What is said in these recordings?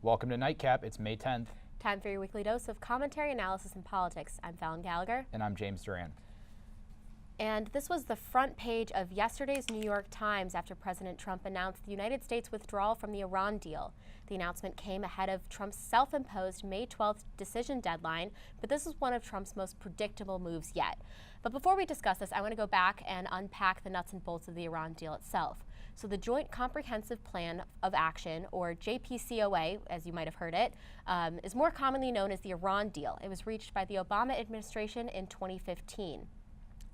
Welcome to NightCAP. It's May 10th. Time for your weekly dose of commentary, analysis, and politics. I'm Fallon Gallagher. And I'm James Duran. And this was the front page of yesterday's New York Times after President Trump announced the United States' withdrawal from the Iran deal. The announcement came ahead of Trump's self-imposed May 12th decision deadline, but this is one of Trump's most predictable moves yet. But before we discuss this, I want to go back and unpack the nuts and bolts of the Iran deal itself. So the Joint Comprehensive Plan of Action, or JPCOA, as you might have heard it, is more commonly known as the Iran deal. It was reached by the Obama administration in 2015.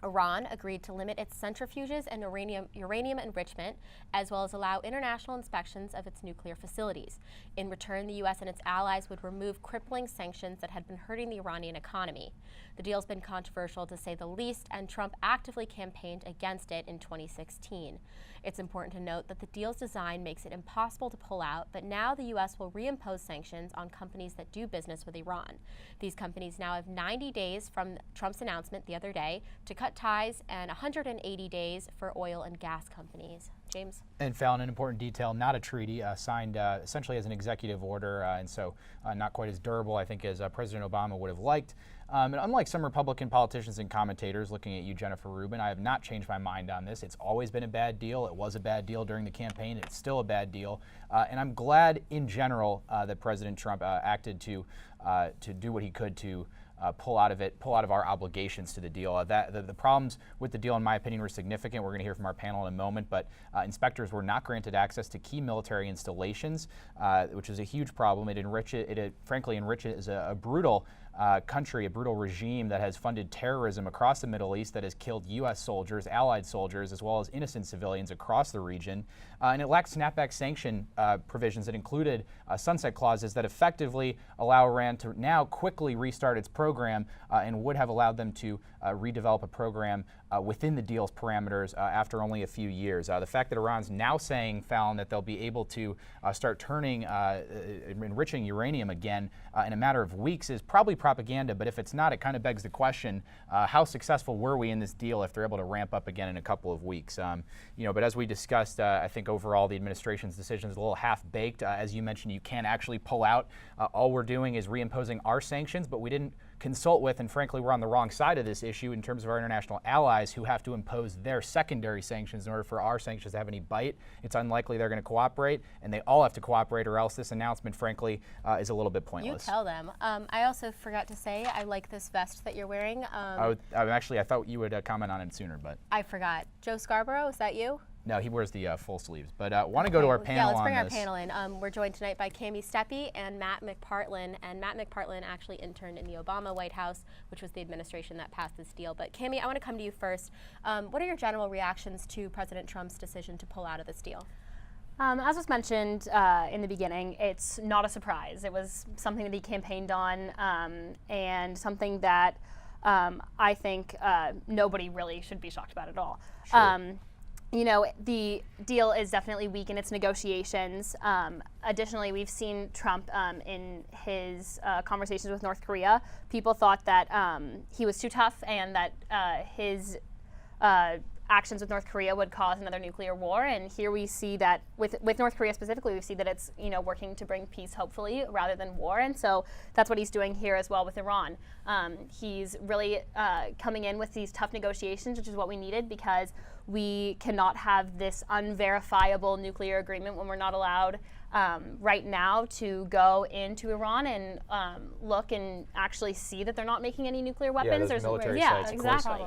Iran agreed to limit its centrifuges and uranium enrichment, as well as allow international inspections of its nuclear facilities. In return, the U.S. and its allies would remove crippling sanctions that had been hurting the Iranian economy. The deal's been controversial, to say the least, and Trump actively campaigned against it in 2016. It's important to note that the deal's design makes it impossible to pull out, but now the U.S. will reimpose sanctions on companies that do business with Iran. These companies now have 90 days from Trump's announcement the other day to cut ties, and 180 days for oil and gas companies. James? And Fallon, an important detail, not a treaty, signed essentially as an executive order, and so not quite as durable, I think, as President Obama would have liked. And unlike some Republican politicians and commentators, looking at you, Jennifer Rubin, I have not changed my mind on this. It's always been a bad deal. It was a bad deal during the campaign. It's still a bad deal. And I'm glad, in general, that President Trump acted to do what he could to pull out of our obligations to the deal. The problems with the deal, in my opinion, were significant. We're going to hear from our panel in a moment, but inspectors were not granted access to key military installations, which is a huge problem. It frankly enriches a brutal country, a brutal regime that has funded terrorism across the Middle East, that has killed U.S. soldiers, allied soldiers, as well as innocent civilians across the region. And it lacked snapback sanction provisions that included sunset clauses that effectively allow Iran to now quickly restart its program and would have allowed them to redevelop a program within the deal's parameters after only a few years. The fact that Iran's now saying, Fallon, that they'll be able to start enriching uranium again in a matter of weeks is probably propaganda, but if it's not, it kind of begs the question, how successful were we in this deal if they're able to ramp up again in a couple of weeks? But as we discussed, I think overall the administration's decision is a little half-baked. As you mentioned, you can't actually pull out. All we're doing is reimposing our sanctions, but we didn't consult with, and frankly, we're on the wrong side of this issue in terms of our international allies who have to impose their secondary sanctions in order for our sanctions to have any bite. It's unlikely they're going to cooperate, and they all have to cooperate, or else this announcement, frankly, is a little bit pointless. You tell them. I also forgot to say, I like this vest that you're wearing. I thought you would comment on it sooner, but I forgot. Joe Scarborough, is that you? No, he wears the full sleeves. But want to go to our panel on this. Yeah, let's bring our panel in. We're joined tonight by Cami Steppi and Matt McPartlin. And Matt McPartlin actually interned in the Obama White House, which was the administration that passed this deal. But Cami, I want to come to you first. What are your general reactions to President Trump's decision to pull out of this deal? As was mentioned in the beginning, it's not a surprise. It was something that he campaigned on and something that I think nobody really should be shocked about at all. Sure. The deal is definitely weak in its negotiations. Additionally, we've seen Trump in his conversations with North Korea. People thought that he was too tough and that his actions with North Korea would cause another nuclear war. And here we see that with North Korea specifically, we see that it's working to bring peace, hopefully, rather than war. And so that's what he's doing here as well with Iran. He's really coming in with these tough negotiations, which is what we needed, because we cannot have this unverifiable nuclear agreement when we're not allowed right now to go into Iran and look and actually see that they're not making any nuclear weapons. There's military sites, exactly.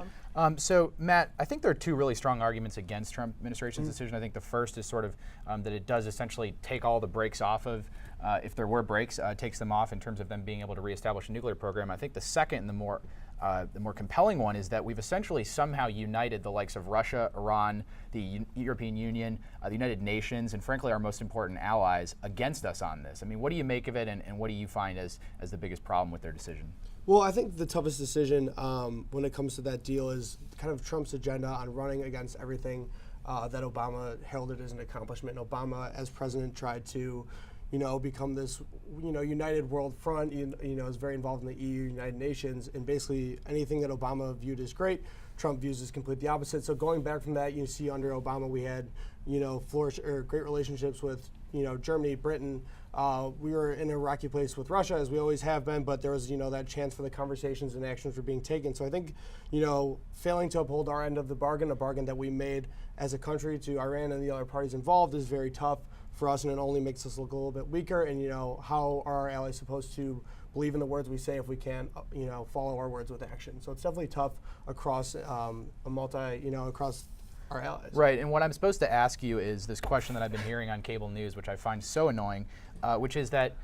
So, Matt, I think there are two really strong arguments against Trump administration's decision. I think the first is sort of that it does essentially take all the brakes off of, if there were brakes, takes them off in terms of them being able to reestablish a nuclear program. I think the second and the more compelling one is that we've essentially somehow united the likes of Russia, Iran, the European Union, the United Nations, and frankly our most important allies against us on this. I mean, what do you make of it, and what do you find as the biggest problem with their decision? Well, I think the toughest decision when it comes to that deal is kind of Trump's agenda on running against everything that Obama heralded as an accomplishment. And Obama, as president, tried to become this, united world front, is very involved in the EU, United Nations, and basically anything that Obama viewed as great, Trump views as completely the opposite. So going back from that, you see under Obama we had flourish or great relationships with Germany, Britain. We were in a rocky place with Russia, as we always have been, but there was that chance for the conversations and actions were being taken. So I think failing to uphold our end of the bargain, a bargain that we made as a country to Iran and the other parties involved, is very tough for us, and it only makes us look a little bit weaker. And how are our allies supposed to believe in the words we say if we can't follow our words with action? So it's definitely tough across across our allies. Right, and what I'm supposed to ask you is this question that I've been hearing on cable news, which I find so annoying, which is that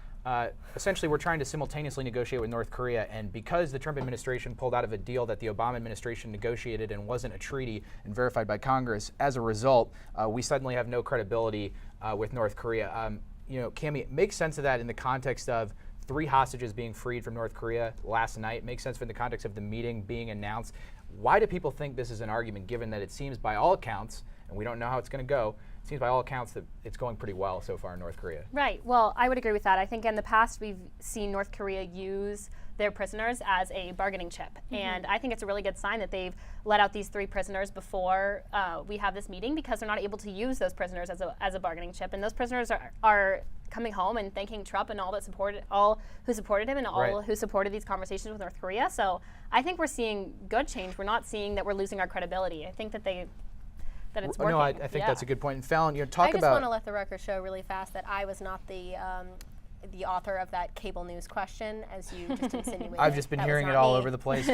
essentially we're trying to simultaneously negotiate with North Korea, and because the Trump administration pulled out of a deal that the Obama administration negotiated and wasn't a treaty and verified by Congress, as a result, we suddenly have no credibility with North Korea. Cammie, make sense of that in the context of 3 hostages being freed from North Korea last night. Makes sense in the context of the meeting being announced. Why do people think this is an argument, given that it seems by all accounts, and we don't know how it's going to go, it seems by all accounts that it's going pretty well so far in North Korea? Right. Well, I would agree with that. I think in the past we've seen North Korea use their prisoners as a bargaining chip. And I think it's a really good sign that they've let out these 3 prisoners before we have this meeting, because they're not able to use those prisoners as a bargaining chip. And those prisoners are coming home and thanking Trump and all who supported him and all who supported these conversations with North Korea. So I think we're seeing good change. We're not seeing that we're losing our credibility. I think that it's working. No, I think that's a good point. And Fallon, I just want to let the record show really fast that I was not the author of that cable news question, as you just insinuated. I've just been hearing it all over the place.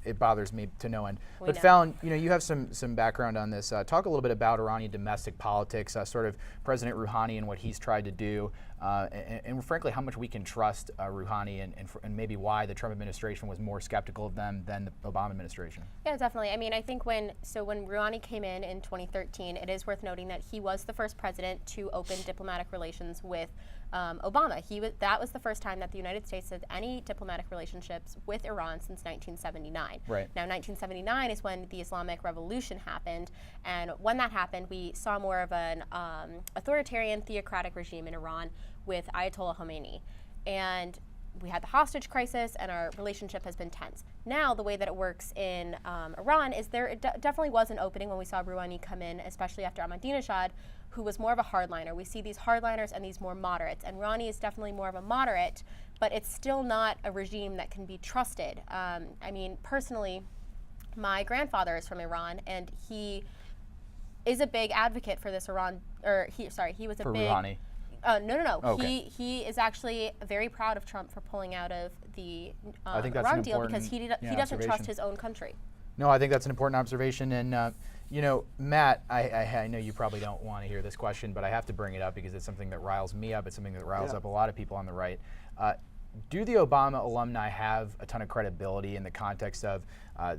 It bothers me to no end. But Fallon, you have some background on this. Talk a little bit about Iranian domestic politics, sort of President Rouhani and what he's tried to do, and frankly, how much we can trust Rouhani and maybe why the Trump administration was more skeptical of them than the Obama administration. Yeah, definitely. I mean, I think when Rouhani came in 2013, it is worth noting that he was the first president to open diplomatic relations with Obama. That was the first time that the United States had any diplomatic relationships with Iran since 1979. Right. Now, 1979 is when the Islamic Revolution happened, and when that happened, we saw more of an authoritarian, theocratic regime in Iran with Ayatollah Khomeini. And we had the hostage crisis, and our relationship has been tense. Now, the way that it works in Iran is there definitely was an opening when we saw Rouhani come in, especially after Ahmadinejad, who was more of a hardliner. We see these hardliners and these more moderates, and Rouhani is definitely more of a moderate, but it's still not a regime that can be trusted. I mean, personally, my grandfather is from Iran, and he is a big advocate for this he was a big Rouhani. No. Okay. He is actually very proud of Trump for pulling out of the I think that's Iran an deal because important, he doesn't observation. trust his own country. No, I think that's an important observation. And, Matt, I know you probably don't want to hear this question, but I have to bring it up because it's something that riles me up. It's something that riles up a lot of people on the right. Do the Obama alumni have a ton of credibility in the context of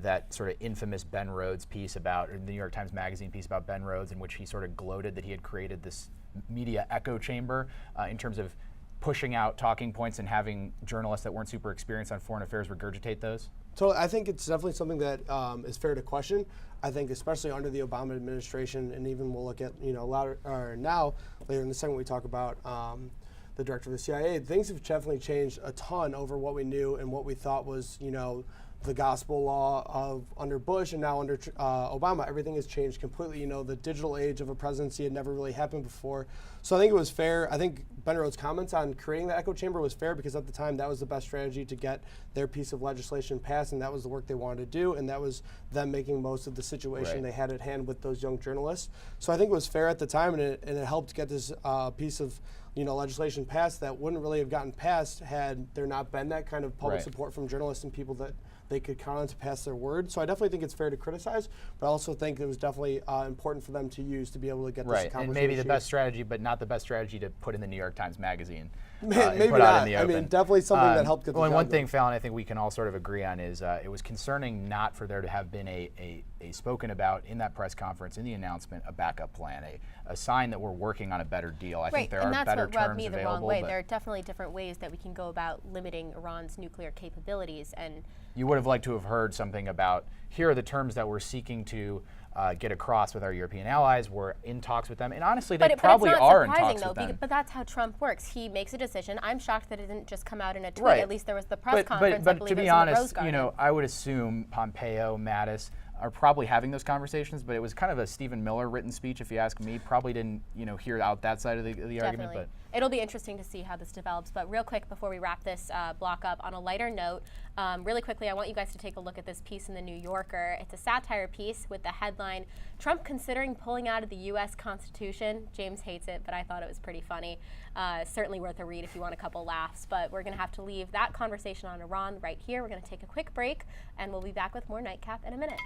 that sort of infamous Ben Rhodes piece or the New York Times Magazine piece about Ben Rhodes, in which he sort of gloated that he had created this media echo chamber in terms of pushing out talking points and having journalists that weren't super experienced on foreign affairs regurgitate those? So I think it's definitely something that is fair to question. I think especially under the Obama administration, and even we'll look at now later in the segment we talk about the director of the CIA. Things have definitely changed a ton over what we knew and what we thought was the gospel law of under Bush and now under Obama. Everything has changed completely. The digital age of a presidency had never really happened before. So I think it was fair. I think Ben Rhodes' comments on creating the echo chamber was fair because at the time that was the best strategy to get their piece of legislation passed, and that was the work they wanted to do, and that was them making most of the situation they had at hand with those young journalists. So I think it was fair at the time, and it helped get this piece of legislation passed that wouldn't really have gotten passed had there not been that kind of public support from journalists and people that they could count on to pass their word. So I definitely think it's fair to criticize, but I also think it was definitely important for them to use to be able to get this accomplished. And maybe the best strategy, but not the best strategy to put in the New York Times Magazine. Maybe put not. Out in the open. I mean, definitely something that helped get the Well, and job one done. thing, Fallon, I think we can all sort of agree on is it was concerning not for there to have been a spoken about in that press conference, in the announcement, a backup plan, a sign that we're working on a better deal. I think there are better terms available. And that's what rubbed me the wrong way. There are definitely different ways that we can go about limiting Iran's nuclear capabilities. And you would have liked to have heard something about, here are the terms that we're seeking to get across with our European allies. We're in talks with them. And honestly, they probably are in talks with them. But that's how Trump works. He makes a decision. I'm shocked that it didn't just come out in a tweet. At least there was the press conference. But to be honest, I would assume Pompeo, Mattis, are probably having those conversations, but it was kind of a Stephen Miller written speech, if you ask me. Probably didn't, hear out that side of the argument. But it'll be interesting to see how this develops. But real quick, before we wrap this block up, on a lighter note, really quickly, I want you guys to take a look at this piece in the New Yorker. It's a satire piece with the headline, "Trump considering pulling out of the U.S. Constitution." James hates it, but I thought it was pretty funny. Certainly worth a read if you want a couple laughs. But we're going to have to leave that conversation on Iran right here. We're going to take a quick break, and we'll be back with more Nightcap in a minute.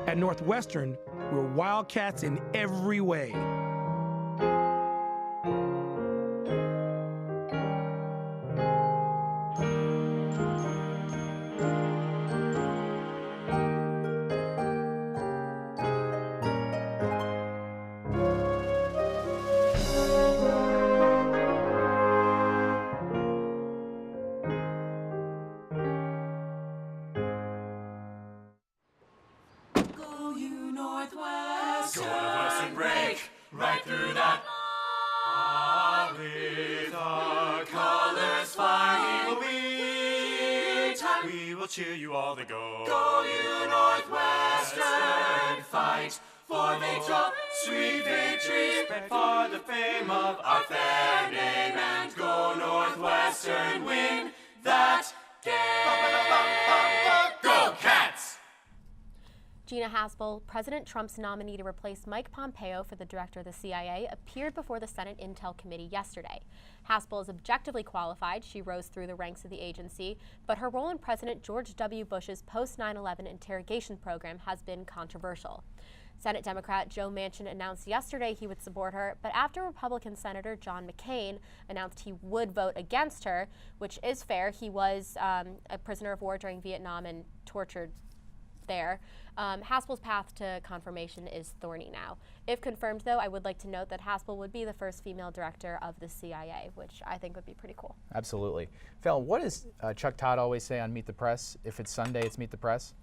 At Northwestern, we're Wildcats in every way. Northwestern break right through that. With our colors flying, we will cheer you all to go. Go you Northwestern, fight for victory, sweet victory, spread for the fame of our fair name, and go Northwestern, win that game. Go Cats! Gina Haspel, President Trump's nominee to replace Mike Pompeo for the director of the CIA, appeared before the Senate Intel Committee yesterday. Haspel is objectively qualified. She rose through the ranks of the agency, but her role in President George W. Bush's post-9/11 interrogation program has been controversial. Senate Democrat Joe Manchin announced yesterday he would support her, but after Republican Senator John McCain announced he would vote against her, which is fair, he was a prisoner of war during Vietnam and tortured there. Haspel's path to confirmation is thorny now. If confirmed, though, I would like to note that Haspel would be the first female director of the CIA, which I think would be pretty cool. Absolutely. Phil, what does Chuck Todd always say on Meet the Press? If it's Sunday, it's Meet the Press.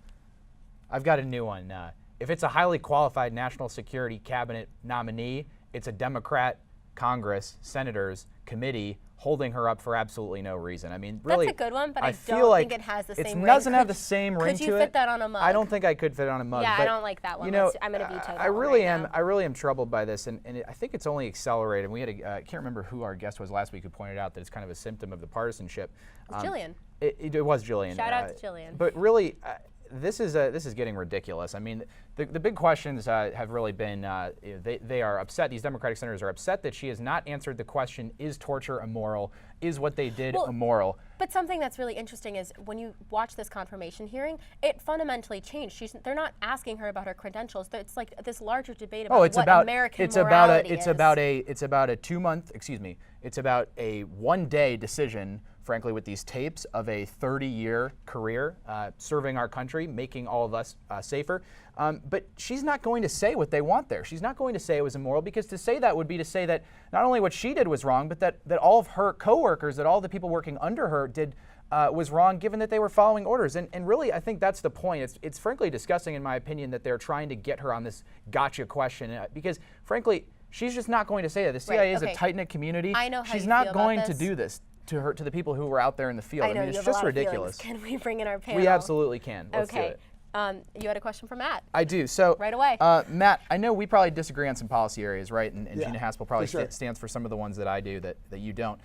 I've got a new one. If it's a highly qualified national security cabinet nominee, it's a Democrat Congress, senators, committee holding her up for absolutely no reason. I mean, really, that's a good one, but I feel don't like think it has the same ring. It doesn't have the same ring to it. Could you fit that on a mug? I don't think I could fit it on a mug. Yeah, but, I don't like that one. I'm going to veto that I one really right am. now. I really am troubled by this, and I think it's only accelerated. We had I can't remember who our guest was last week who pointed out that it's kind of a symptom of the partisanship. Jillian. It was Jillian. Shout out to Jillian. But really, this is getting ridiculous. I mean, the big questions have really been they are upset. These Democratic senators are upset that she has not answered the question: is torture immoral? Is what they did immoral? But something that's really interesting is when you watch this confirmation hearing, it fundamentally changed. They're not asking her about her credentials. It's like this larger debate about American morality is. It's about a 2-month. It's about a 1-day decision. Frankly, with these tapes of a 30-year career serving our country, making all of us safer. But she's not going to say what they want there. She's not going to say it was immoral, because to say that would be to say that not only what she did was wrong, but that all of her coworkers, that all the people working under her did was wrong, given that they were following orders. And really, I think that's the point. It's frankly disgusting, in my opinion, that they're trying to get her on this gotcha question, because frankly, she's just not going to say that. The CIA is a tight-knit community. I know how she's you not feel going about to this. do this to the people who were out there in the field. I know, mean, it's you have just a lot ridiculous. Of feelings. Can we bring in our panel? We absolutely can. Let's okay. do it. You had a question for Matt. I do. So right away. Matt, I know we probably disagree on some policy areas, right? And Yeah, Gina Haspel probably stands for some of the ones that I do that you don't.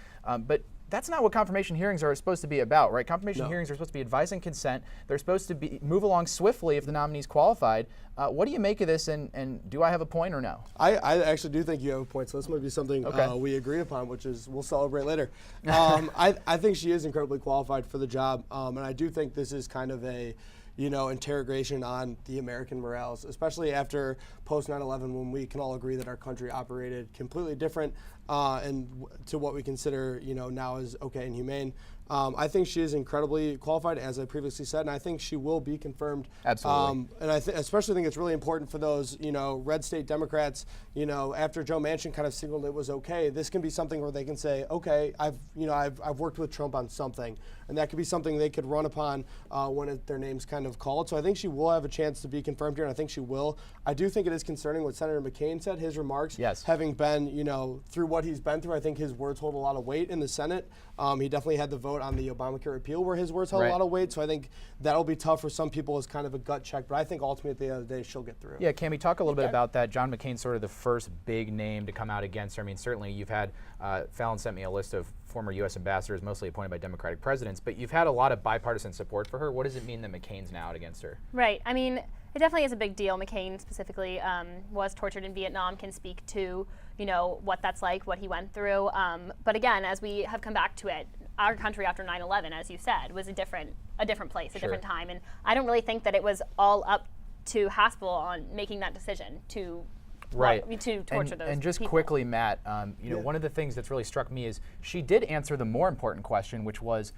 But that's not what confirmation hearings are supposed to be about, right? Confirmation hearings are supposed to be advice and consent. They're supposed to move along swiftly if the nominee's qualified. What do you make of this, and do I have a point or no? I actually do think you have a point, so this might be something we agree upon, which is we'll celebrate later. I think she is incredibly qualified for the job, and I do think this is kind of a interrogation on the American morals, especially after post 9/11, when we can all agree that our country operated completely different and to what we consider now as okay and humane. I think she is incredibly qualified, as I previously said, and I think she will be confirmed. Absolutely. And I especially think it's really important for those, red state Democrats, after Joe Manchin kind of signaled it was okay, this can be something where they can say, okay, I've worked with Trump on something, and that could be something they could run upon when their name's kind of called. So I think she will have a chance to be confirmed here, and I think she will. I do think it is concerning what Senator McCain said, his remarks, having been, through what he's been through. I think his words hold a lot of weight in the Senate. He definitely had the vote on the Obamacare repeal where his words held a lot of weight. So I think that'll be tough for some people as kind of a gut check. But I think ultimately at the end of the day, she'll get through. Yeah, Cami, talk a little bit about that. John McCain's sort of the first big name to come out against her. I mean, certainly you've had, Fallon sent me a list of former U.S. ambassadors, mostly appointed by Democratic presidents, but you've had a lot of bipartisan support for her. What does it mean that McCain's now out against her? Right. I mean, it definitely is a big deal. McCain specifically was tortured in Vietnam, can speak to, what that's like, what he went through. But again, as we have come back to it, our country after 9/11, as you said, was a different place, a different time. And I don't really think that it was all up to Haspel on making that decision to to torture those And just people. quickly, Matt, one of the things that's really struck me is she did answer the more important question, which was,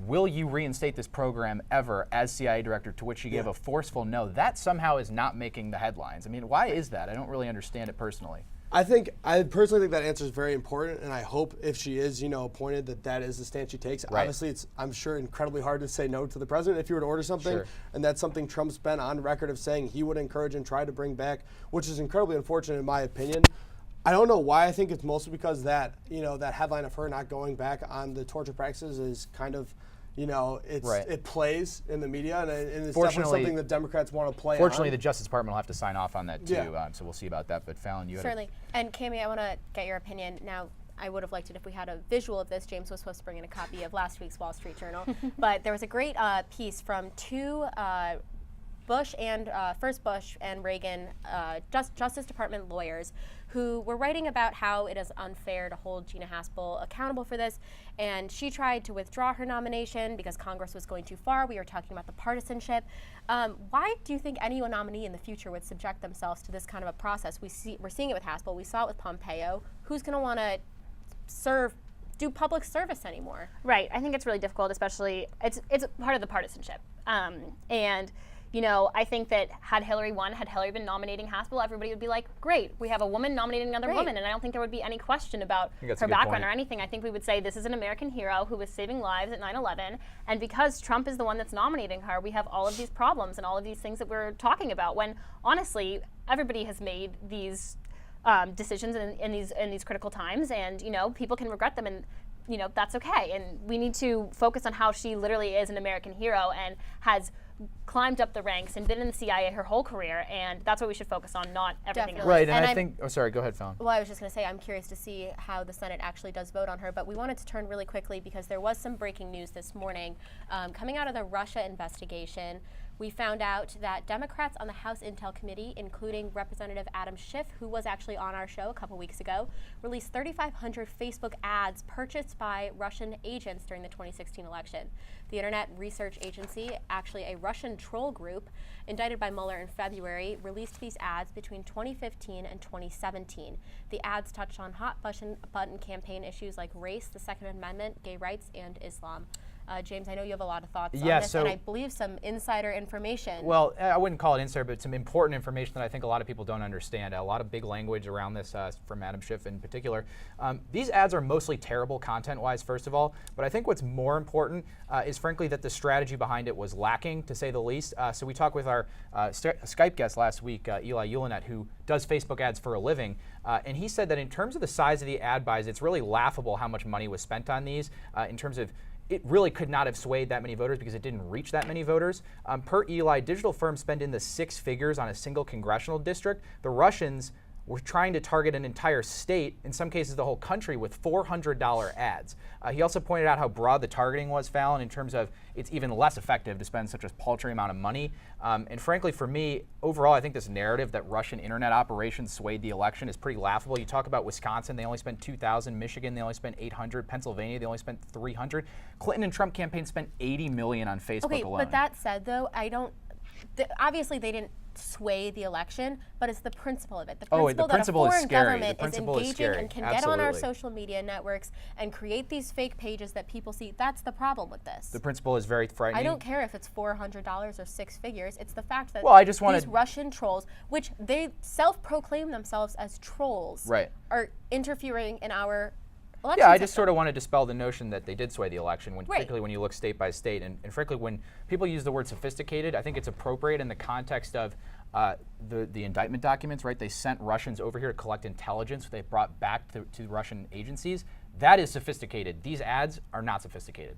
will you reinstate this program ever as CIA director, to which she gave a forceful no. That somehow is not making the headlines. I mean, why is that? I don't really understand it personally. I personally think that answer is very important, and I hope if she is, appointed, that is the stance she takes. Right. Obviously, it's, I'm sure, incredibly hard to say no to the president if you were to order something, and that's something Trump's been on record of saying he would encourage and try to bring back, which is incredibly unfortunate in my opinion. I don't know why. I think it's mostly because that, that headline of her not going back on the torture practices is kind of, it plays in the media, and it's definitely something that Democrats want to play Fortunately, on. the Justice Department will have to sign off on that too, so we'll see about that. But Fallon, you Certainly. And Cami, I want to get your opinion. Now, I would have liked it if we had a visual of this. James was supposed to bring in a copy of last week's Wall Street Journal. But there was a great piece from two first Bush and Reagan Justice Department lawyers who were writing about how it is unfair to hold Gina Haspel accountable for this. And she tried to withdraw her nomination because Congress was going too far. We were talking about the partisanship. Why do you think any nominee in the future would subject themselves to this kind of a process? We're seeing it with Haspel. We saw it with Pompeo. Who's going to want to do public service anymore? Right. I think it's really difficult, especially it's part of the partisanship. And I think that had Hillary won, had Hillary been nominating Haspel, everybody would be like, great, we have a woman nominating another woman. And I don't think there would be any question about her background or anything. I think we would say this is an American hero who was saving lives at 9/11. And because Trump is the one that's nominating her, we have all of these problems and all of these things that we're talking about, when honestly, everybody has made these decisions in these critical times, and people can regret them, and that's okay. And we need to focus on how she literally is an American hero and has climbed up the ranks and been in the CIA her whole career, and that's what we should focus on, not everything else. Right, and I think, sorry, go ahead, Fallon. Well, I was just going to say, I'm curious to see how the Senate actually does vote on her, but we wanted to turn really quickly because there was some breaking news this morning coming out of the Russia investigation. We found out that Democrats on the House Intel Committee, including Representative Adam Schiff, who was actually on our show a couple weeks ago, released 3,500 Facebook ads purchased by Russian agents during the 2016 election. The Internet Research Agency, actually a Russian troll group indicted by Mueller in February, released these ads between 2015 and 2017. The ads touched on hot button campaign issues like race, the Second Amendment, gay rights, and Islam. James, I know you have a lot of thoughts on this, and I believe some insider information. Well, I wouldn't call it insider, but some important information that I think a lot of people don't understand. A lot of big language around this from Adam Schiff in particular. These ads are mostly terrible content-wise, first of all, but I think what's more important is frankly that the strategy behind it was lacking, to say the least. So we talked with our Skype guest last week, Eli Ulinet, who does Facebook ads for a living, and he said that in terms of the size of the ad buys, it's really laughable how much money was spent on these in terms of it really could not have swayed that many voters because it didn't reach that many voters. Per Eli, digital firms spend in the 6 figures on a single congressional district. The Russians were trying to target an entire state, in some cases the whole country, with $400 ads. He also pointed out how broad the targeting was, Fallon, in terms of it's even less effective to spend such a paltry amount of money. And frankly, for me, overall, I think this narrative that Russian internet operations swayed the election is pretty laughable. You talk about Wisconsin, they only spent 2,000. Michigan, they only spent 800. Pennsylvania, they only spent 300. Clinton and Trump campaign spent $80 million on Facebook alone. Okay, but that said, though, obviously they didn't sway the election, but it's the principle of it. The Oh, principle the principle that a is foreign scary. The government is principle is engaging scary. and can get on our Absolutely. social media networks and create these fake pages that people see. That's the problem with this. The principle is very frightening. I don't care if it's $400 or 6 figures. It's the fact that Well, I just wanted- these Russian trolls, which they self-proclaim themselves as trolls, Right. are interfering in our election Yeah, I just system. sort of want to dispel the notion that they did sway the election, when, Right. particularly when you look state by state. And frankly, when people use the word sophisticated, I think it's appropriate in the context of the indictment documents, right? They sent Russians over here to collect intelligence they brought back to Russian agencies. That is sophisticated. These ads are not sophisticated.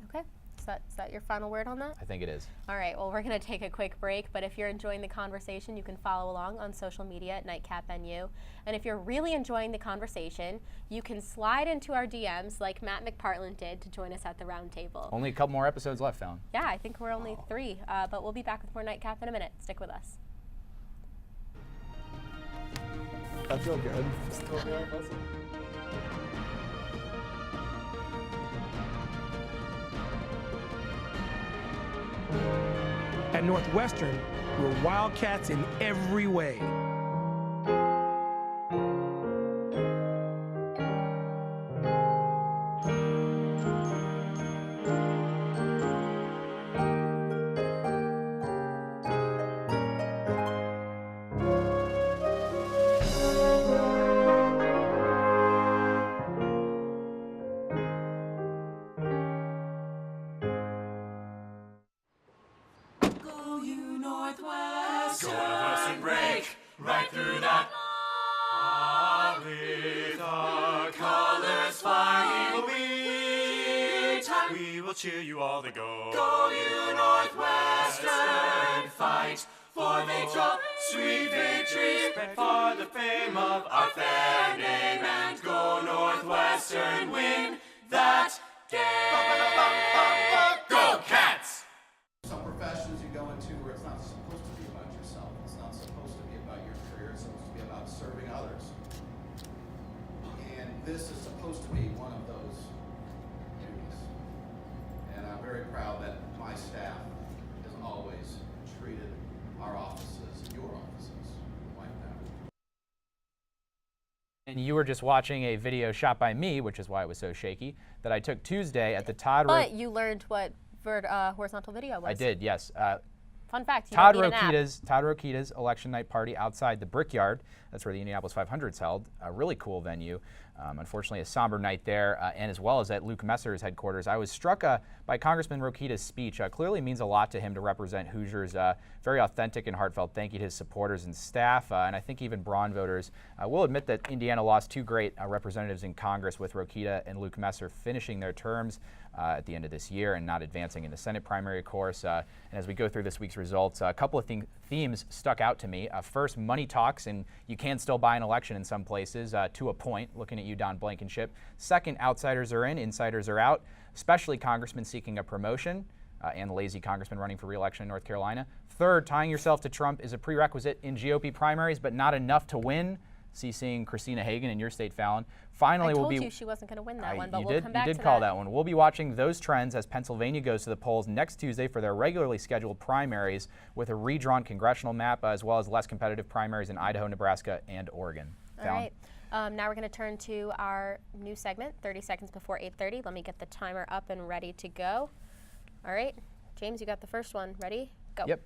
Okay, is that your final word on that? I think it is. All right, well, we're going to take a quick break, but if you're enjoying the conversation, you can follow along on social media at NightCAP NU. And if you're really enjoying the conversation, you can slide into our DMs like Matt McPartland did to join us at the round table. Only a couple more episodes left, Fallon. Yeah, I think we're only 3, but we'll be back with more NightCAP in a minute. Stick with us. I feel good. Still there, Bussy? At Northwestern, we're Wildcats in every way. Go you Northwestern. Go Northwestern, break right through that. With our colors flying, we will cheer you all to go. Go you Northwestern, fight for victory, sweet victory, spread for the fame of our fair name, and go Northwestern, win that game. Go Cats! Some professions you go into where it's not supposed to be about yourself. It's not supposed to be about your career. It's supposed to be about serving others. And this is supposed to be one of those duties. And I'm very proud that my staff has always treated our offices, your offices, like that. And you were just watching a video shot by me, which is why it was so shaky, that I took Tuesday at the Todd But you learned what horizontal video was. I did, yes. Fun fact, you Todd don't need an app. Rokita's election night party outside the Brickyard. That's where the Indianapolis 500's held. A really cool venue. Unfortunately, a somber night there, and as well as at Luke Messer's headquarters. I was struck by Congressman Rokita's speech. Clearly means a lot to him to represent Hoosiers. Very authentic and heartfelt thank you to his supporters and staff, and I think even Braun voters will admit that Indiana lost 2 great representatives in Congress, with Rokita and Luke Messer finishing their terms at the end of this year and not advancing in the Senate primary course. And as we go through this week's results, a couple of themes stuck out to me. First, money talks, and you can still buy an election in some places to a point, looking at you, Don Blankenship. Second, outsiders are in, insiders are out, especially congressmen seeking a promotion and the lazy congressman running for re-election in North Carolina. Third, tying yourself to Trump is a prerequisite in GOP primaries, but not enough to win. Seeing Christina Hagan in your state, Fallon. Finally, I we'll told be. you she wasn't going to win that one, but we'll come You back to did call that one. We'll be watching those trends as Pennsylvania goes to the polls next Tuesday for their regularly scheduled primaries, with a redrawn congressional map, as well as less competitive primaries in Idaho, Nebraska, and Oregon. All right. Now we're going to turn to our new segment, 30 seconds before 8:30. Let me get the timer up and ready to go. All right. James, you got the first one. Ready? Go. Yep.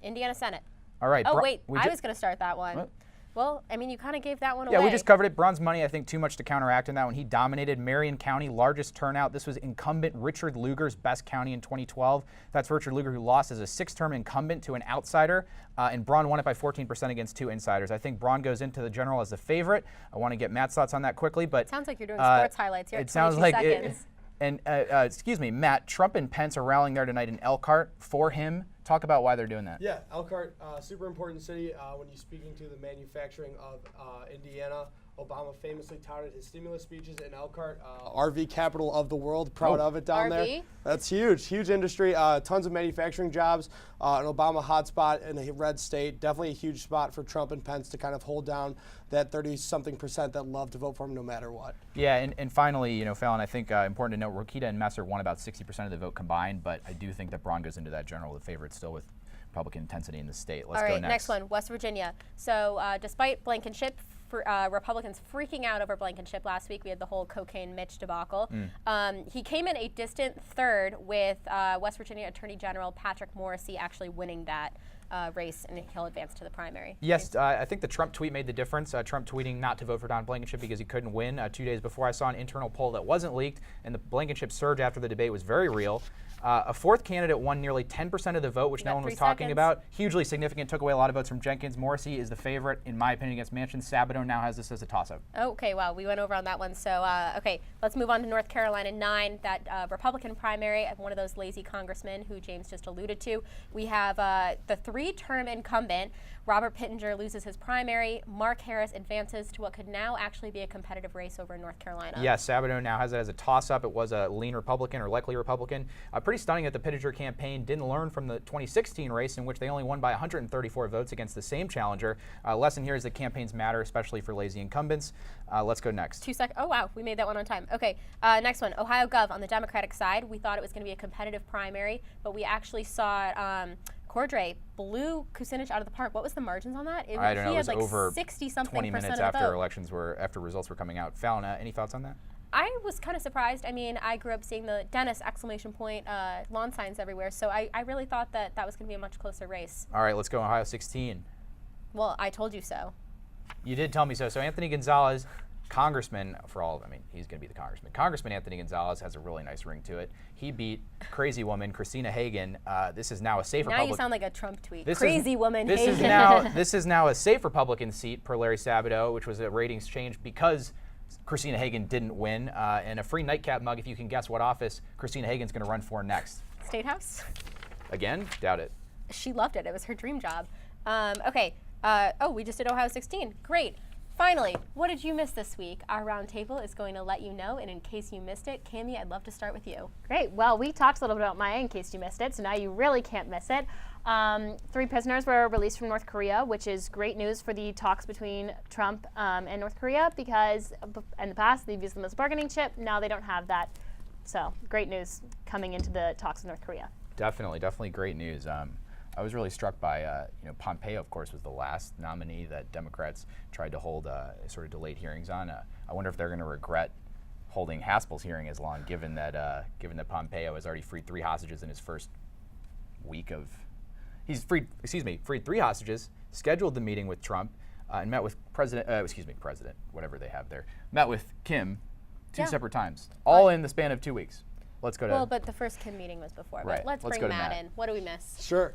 Indiana Senate. All right. Oh, wait. I was going to start that one. What? Well, I mean, you kind of gave that one Yeah, away. we just covered it. Braun's money, I think, too much to counteract in that one. He dominated Marion County, largest turnout. This was incumbent Richard Lugar's best county in 2012. That's Richard Lugar, who lost as a 6-term incumbent to an outsider, and Braun won it by 14% against 2 insiders. I think Braun goes into the general as the favorite. I want to get Matt's thoughts on that quickly, but Sounds like you're doing sports highlights here. It sounds 22 like seconds. excuse me, Matt, Trump and Pence are rallying there tonight in Elkhart for him. Talk about why they're doing that. Yeah, Elkhart, super important city. When you're speaking to the manufacturing of Indiana, Obama famously touted his stimulus speeches in Elkhart, RV capital of the world. Proud of it down RV? there. That's huge industry. Tons of manufacturing jobs. An Obama hotspot in a red state. Definitely a huge spot for Trump and Pence to kind of hold down that 30-something% that love to vote for him no matter what. Yeah, and finally, Fallon, I think important to note, Rokita and Messer won about 60% of the vote combined, but I do think that Braun goes into that general the favorite still with Republican intensity in the state. Let's All right, go next. next one, West Virginia. So despite Blankenship, Republicans freaking out over Blankenship last week, we had the whole cocaine Mitch debacle. He came in a distant third with West Virginia Attorney General Patrick Morrisey actually winning that race, and he'll advance to the primary. Yes, I think the Trump tweet made the difference. Trump tweeting not to vote for Don Blankenship because he couldn't win. 2 days before, I saw an internal poll that wasn't leaked, and the Blankenship surge after the debate was very real. A fourth candidate won nearly 10% of the vote, which no one was talking about. Hugely significant, took away a lot of votes from Jenkins. Morrisey is the favorite, in my opinion, against Manchin. Sabato now has this as a toss-up. Okay, wow, we went over on that one. So, okay, let's move on to North Carolina 9, that Republican primary of one of those lazy congressmen who James just alluded to. We have the 3-term incumbent. Robert Pittenger loses his primary. Mark Harris advances to what could now actually be a competitive race over in North Carolina. Yes, Sabato now has it as a toss-up. It was a lean Republican or likely Republican. Pretty stunning that the Pittenger campaign didn't learn from the 2016 race, in which they only won by 134 votes against the same challenger. Lesson here is that campaigns matter, especially for lazy incumbents. Let's go next. 2 seconds. Oh, wow, we made that one on time. Okay, next one, Ohio Gov on the Democratic side. We thought it was going to be a competitive primary, but we actually saw Cordray blew Kucinich out of the park. What was the margins on that? I don't know. He It was had like over 60-something% 20 minutes of the after vote. after results were coming out. Fallon, any thoughts on that? I was kind of surprised. I mean, I grew up seeing the Dennis ! Lawn signs everywhere, so I really thought that was going to be a much closer race. All right, let's go Ohio 16. Well, I told you so. You did tell me so. So Anthony Gonzalez, congressman, he's going to be the congressman. Congressman Anthony Gonzalez has a really nice ring to it. He beat crazy woman Christina Hagan. This is now a safe Republican. Now you sound like a Trump tweet. This Crazy woman this Hagan. This is now a safe Republican seat per Larry Sabato, which was a ratings change because Christina Hagan didn't win. And a free NightCAP mug if you can guess what office Christina Hagan's going to run for next. State House? Again? Doubt it. She loved it. It was her dream job. Okay. We just did Ohio 16. Great. Finally, what did you miss this week? Our roundtable is going to let you know, and in case you missed it, Cammie, I'd love to start with you. Great. Well, we talked a little bit about Maya in case you missed it, so now you really can't miss it. 3 prisoners were released from North Korea, which is great news for the talks between Trump and North Korea, because in the past they've used them as a bargaining chip. Now they don't have that. So great news coming into the talks with North Korea. Definitely great news. I was really struck by, Pompeo, of course, was the last nominee that Democrats tried to hold sort of delayed hearings on. I wonder if they're going to regret holding Haspel's hearing as long, given that Pompeo has already freed 3 hostages in his first week of. He's freed 3 hostages, scheduled the meeting with Trump, and met with President, whatever they have there, met with Kim 2 separate times, all in the span of 2 weeks. Let's go to. Well, but the first Kim meeting was before. Right. But let's Let's bring go to Matt Matt. in. What do we miss? Sure.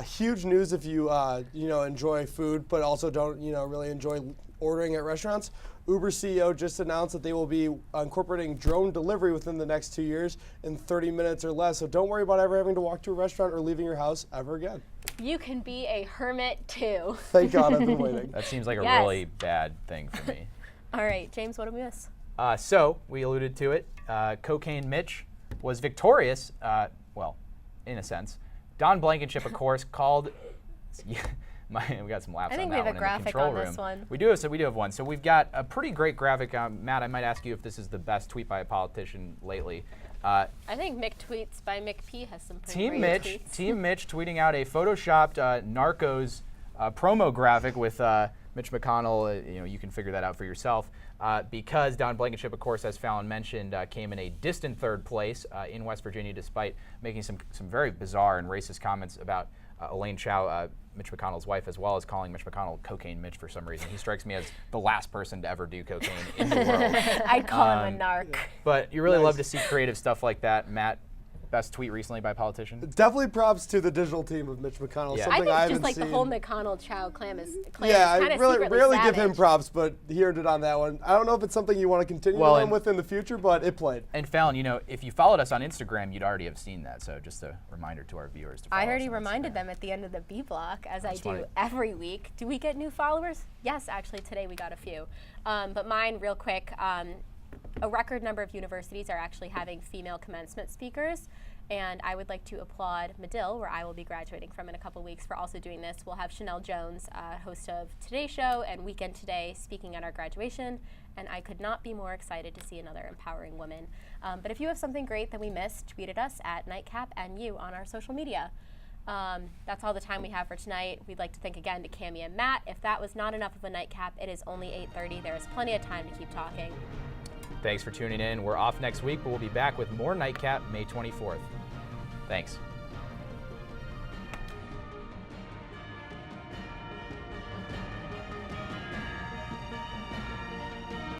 Huge news if you enjoy food, but also don't really enjoy ordering at restaurants. Uber CEO just announced that they will be incorporating drone delivery within the next 2 years in 30 minutes or less. So don't worry about ever having to walk to a restaurant or leaving your house ever again. You can be a hermit too. Thank God I've been waiting. That seems like a Yes. really bad thing for me. All right, James, what do we miss? So we alluded to it. Cocaine Mitch was victorious. In a sense. Don Blankenship, of course, called. We got some laughs I think on we that have a one graphic in the control on room. this one. We do have one. So we've got a pretty great graphic. Matt, I might ask you if this is the best tweet by a politician lately. I think Mick Tweets by Mick P has some pretty Team great Mitch, tweets. Team Mitch tweeting out a photoshopped Narcos promo graphic with Mitch McConnell. You can figure that out for yourself. Because Don Blankenship, of course, as Fallon mentioned, came in a distant 3rd place in West Virginia, despite making some very bizarre and racist comments about Elaine Chao, Mitch McConnell's wife, as well as calling Mitch McConnell Cocaine Mitch for some reason. He strikes me as the last person to ever do cocaine in the world. I'd call him a narc. But you really Nice. love to see creative stuff like that. Matt, best tweet recently by a politician? Definitely props to the digital team of Mitch McConnell. Yeah. I Something think I haven't just like seen. the whole McConnell Chow clam is Yeah, I kind of really rarely give him savage. props, but he earned it on that one. I don't know if it's something you want to continue Well, on and- with in the future, but it played. And Fallon, if you followed us on Instagram, you'd already have seen that. So just a reminder to our viewers to follow I us already on reminded Instagram. them at the end of the B block, as I That's do funny. every week. Do we get new followers? Yes, actually, today we got a few. But mine, real quick, a record number of universities are actually having female commencement speakers. And I would like to applaud Medill, where I will be graduating from in a couple weeks, for also doing this. We'll have Chanel Jones, host of Today Show and Weekend Today, speaking at our graduation. And I could not be more excited to see another empowering woman. But if you have something great that we missed, tweet at us at NightCAP and you on our social media. That's all the time we have for tonight. We'd like to thank again to Cammie and Matt. If that was not enough of a nightcap, it is only 8:30. There is plenty of time to keep talking. Thanks for tuning in. We're off next week, but we'll be back with more NightCAP May 24th. Thanks.